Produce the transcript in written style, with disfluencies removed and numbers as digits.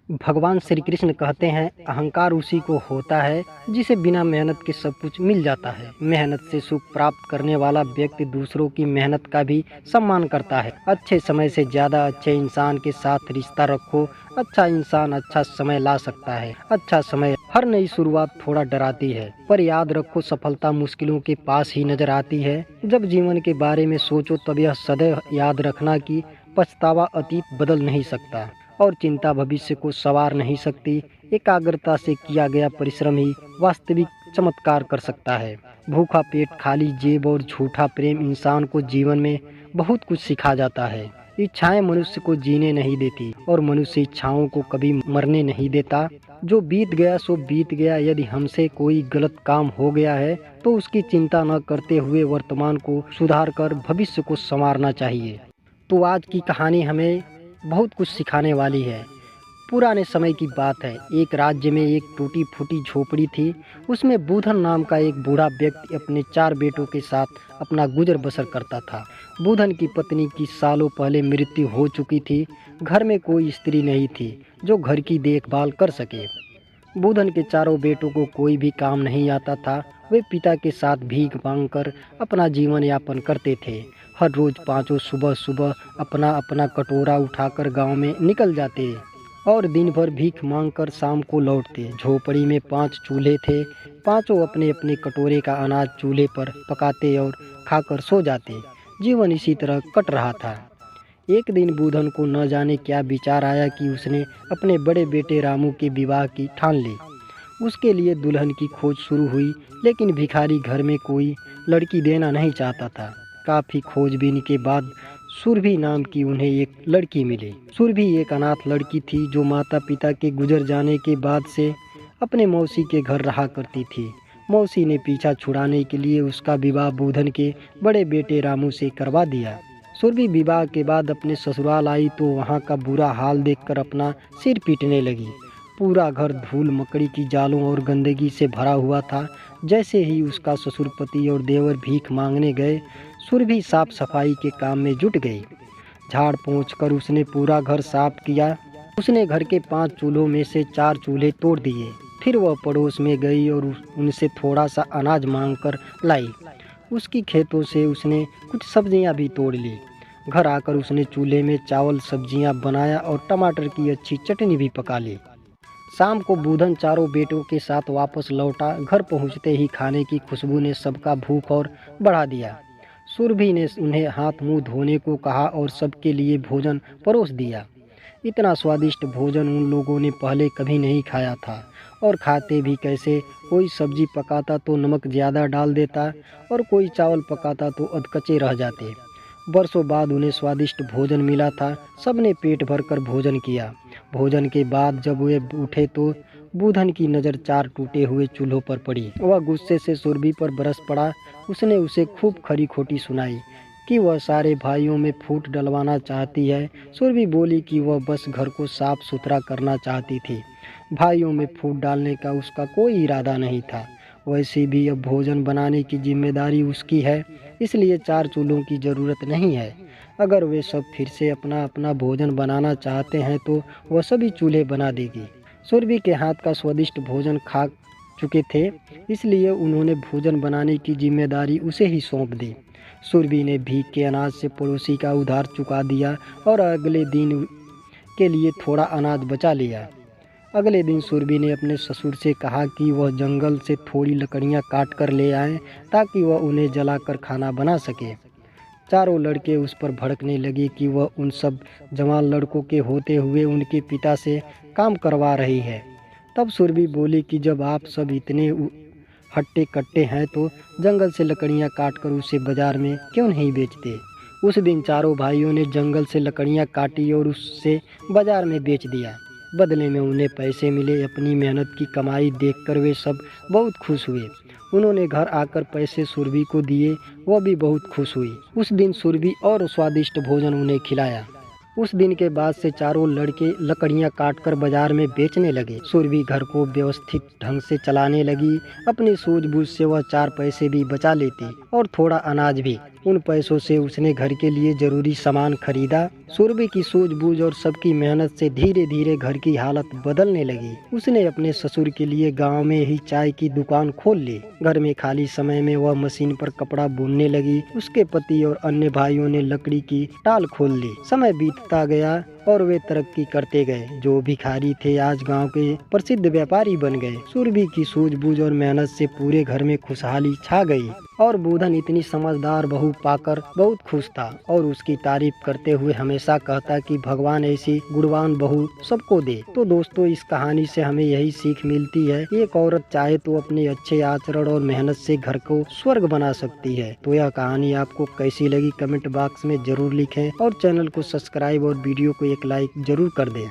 भगवान श्री कृष्ण कहते हैं, अहंकार उसी को होता है जिसे बिना मेहनत के सब कुछ मिल जाता है। मेहनत से सुख प्राप्त करने वाला व्यक्ति दूसरों की मेहनत का भी सम्मान करता है। अच्छे समय से ज्यादा अच्छे इंसान के साथ रिश्ता रखो। अच्छा इंसान अच्छा समय ला सकता है। अच्छा समय हर नई शुरुआत थोड़ा डराती है, पर याद रखो सफलता मुश्किलों के पास ही नजर आती है। जब जीवन के बारे में सोचो तब यह सदैव याद रखना कि पछतावा अतीत बदल नहीं सकता और चिंता भविष्य को संवार नहीं सकती। एकाग्रता से किया गया परिश्रम ही वास्तविक चमत्कार कर सकता है। भूखा पेट, खाली जेब और झूठा प्रेम इंसान को जीवन में बहुत कुछ सिखा जाता है। इच्छाएं मनुष्य को जीने नहीं देती और मनुष्य इच्छाओं को कभी मरने नहीं देता। जो बीत गया सो बीत गया। यदि हमसे कोई गलत काम हो गया है तो उसकी चिंता न करते हुए वर्तमान को सुधार कर भविष्य को संवारना चाहिए। तो आज की कहानी हमें बहुत कुछ सिखाने वाली है। पुराने समय की बात है। एक राज्य में एक टूटी फूटी झोपड़ी थी। उसमें बूधन नाम का एक बूढ़ा व्यक्ति अपने 4 बेटों के साथ अपना गुजर बसर करता था। बूधन की पत्नी की सालों पहले मृत्यु हो चुकी थी। घर में कोई स्त्री नहीं थी जो घर की देखभाल कर सके। बूधन के चारों बेटों को कोई भी काम नहीं आता था। वे पिता के साथ भीख मांगकर अपना जीवन यापन करते थे। हर रोज पांचों सुबह सुबह अपना अपना कटोरा उठाकर गांव में निकल जाते और दिन भर भीख मांगकर शाम को लौटते। झोपड़ी में 5 चूल्हे थे। पांचों अपने अपने कटोरे का अनाज चूल्हे पर पकाते और खाकर सो जाते। जीवन इसी तरह कट रहा था। एक दिन बूधन को न जाने क्या विचार आया कि उसने अपने बड़े बेटे रामू के विवाह की ठान ली। उसके लिए दुल्हन की खोज शुरू हुई, लेकिन भिखारी घर में कोई लड़की देना नहीं चाहता था। काफ़ी खोजबीन के बाद सुरभि नाम की उन्हें एक लड़की मिली। सुरभि एक अनाथ लड़की थी जो माता पिता के गुजर जाने के बाद से अपने मौसी के घर रहा करती थी। मौसी ने पीछा छुड़ाने के लिए उसका विवाह बूधन के बड़े बेटे रामू से करवा दिया। सुरभि विवाह के बाद अपने ससुराल आई तो वहाँ का बुरा हाल देखकर अपना सिर पीटने लगी। पूरा घर धूल मकड़ी की जालों और गंदगी से भरा हुआ था। जैसे ही उसका ससुर पति और देवर भीख मांगने गए, सुरभि साफ सफाई के काम में जुट गई। झाड़ पोंछ कर उसने पूरा घर साफ किया। उसने घर के 5 चूल्हों में से 4 चूल्हे तोड़ दिए। फिर वह पड़ोस में गई और उनसे थोड़ा सा अनाज मांग कर लाई। उसकी खेतों से उसने कुछ सब्जियां भी तोड़ ली। घर आकर उसने चूल्हे में चावल सब्जियां बनाया और टमाटर की अच्छी चटनी भी पका ली। शाम को बूधन चारों बेटों के साथ वापस लौटा। घर पहुंचते ही खाने की खुशबू ने सबका भूख और बढ़ा दिया। सुरभि ने उन्हें हाथ मुंह धोने को कहा और सबके लिए भोजन परोस दिया। इतना स्वादिष्ट भोजन उन लोगों ने पहले कभी नहीं खाया था। और खाते भी कैसे, कोई सब्जी पकाता तो नमक ज़्यादा डाल देता और कोई चावल पकाता तो अधकच्चे रह जाते। बरसों बाद उन्हें स्वादिष्ट भोजन मिला था। सबने पेट भरकर भोजन किया। भोजन के बाद जब वे उठे तो बूधन की नज़र 4 टूटे हुए चूल्हों पर पड़ी। वह गुस्से से सुरभि पर बरस पड़ा। उसने उसे खूब खरी खोटी सुनाई कि वह सारे भाइयों में फूट डलवाना चाहती है। सुरभि बोली कि वह बस घर को साफ सुथरा करना चाहती थी। भाइयों में फूट डालने का उसका कोई इरादा नहीं था। वैसे भी अब भोजन बनाने की जिम्मेदारी उसकी है, इसलिए 4 चूल्हों की ज़रूरत नहीं है। अगर वे सब फिर से अपना अपना भोजन बनाना चाहते हैं तो वह सभी चूल्हे बना देगी। सुरभि के हाथ का स्वादिष्ट भोजन खा चुके थे, इसलिए उन्होंने भोजन बनाने की जिम्मेदारी उसे ही सौंप दी। सुरभि ने भीख के अनाज से पड़ोसी का उधार चुका दिया और अगले दिन के लिए थोड़ा अनाज बचा लिया। अगले दिन सुरभि ने अपने ससुर से कहा कि वह जंगल से थोड़ी लकड़ियां काट कर ले आएं ताकि वह उन्हें जलाकर खाना बना सके। चारों लड़के उस पर भड़कने लगे कि वह उन सब जवान लड़कों के होते हुए उनके पिता से काम करवा रही है। तब सुरभि बोली कि जब आप सब इतने हट्टे कट्टे हैं तो जंगल से लकड़ियां काटकर उसे बाजार में क्यों नहीं बेचते। उस दिन चारों भाइयों ने जंगल से लकड़ियां काटी और उससे बाजार में बेच दिया। बदले में उन्हें पैसे मिले। अपनी मेहनत की कमाई देखकर वे सब बहुत खुश हुए। उन्होंने घर आकर पैसे सुरभि को दिए। वह भी बहुत खुश हुई। उस दिन सुरभि और स्वादिष्ट भोजन उन्हें खिलाया। उस दिन के बाद से चारों लड़के लकड़ियां काटकर बाजार में बेचने लगे। सुरभि घर को व्यवस्थित ढंग से चलाने लगी। अपनी सूझबूझ से वह 4 पैसे भी बचा लेती और थोड़ा अनाज भी। उन पैसों से उसने घर के लिए जरूरी सामान खरीदा। सुरभि की सूझबूझ और सबकी मेहनत से धीरे धीरे घर की हालत बदलने लगी। उसने अपने ससुर के लिए गांव में ही चाय की दुकान खोल ली। घर में खाली समय में वह मशीन पर कपड़ा बुनने लगी। उसके पति और अन्य भाइयों ने लकड़ी की टाल खोल ली। समय बीतता गया और वे तरक्की करते गए। जो भिखारी थे आज गांव के प्रसिद्ध व्यापारी बन गए। सुरभि की सूझबूझ और मेहनत से पूरे घर में खुशहाली छा गई और बुधन इतनी समझदार बहू पाकर बहुत खुश था और उसकी तारीफ करते हुए हमेशा कहता कि भगवान ऐसी गुणवान बहू सबको दे। तो दोस्तों, इस कहानी से हमें यही सीख मिलती है, एक औरत चाहे तो अपने अच्छे आचरण और मेहनत से घर को स्वर्ग बना सकती है। तो यह कहानी आपको कैसी लगी कमेंट बॉक्स में जरूर लिखें और चैनल को सब्सक्राइब और वीडियो को एक लाइक जरूर कर दें।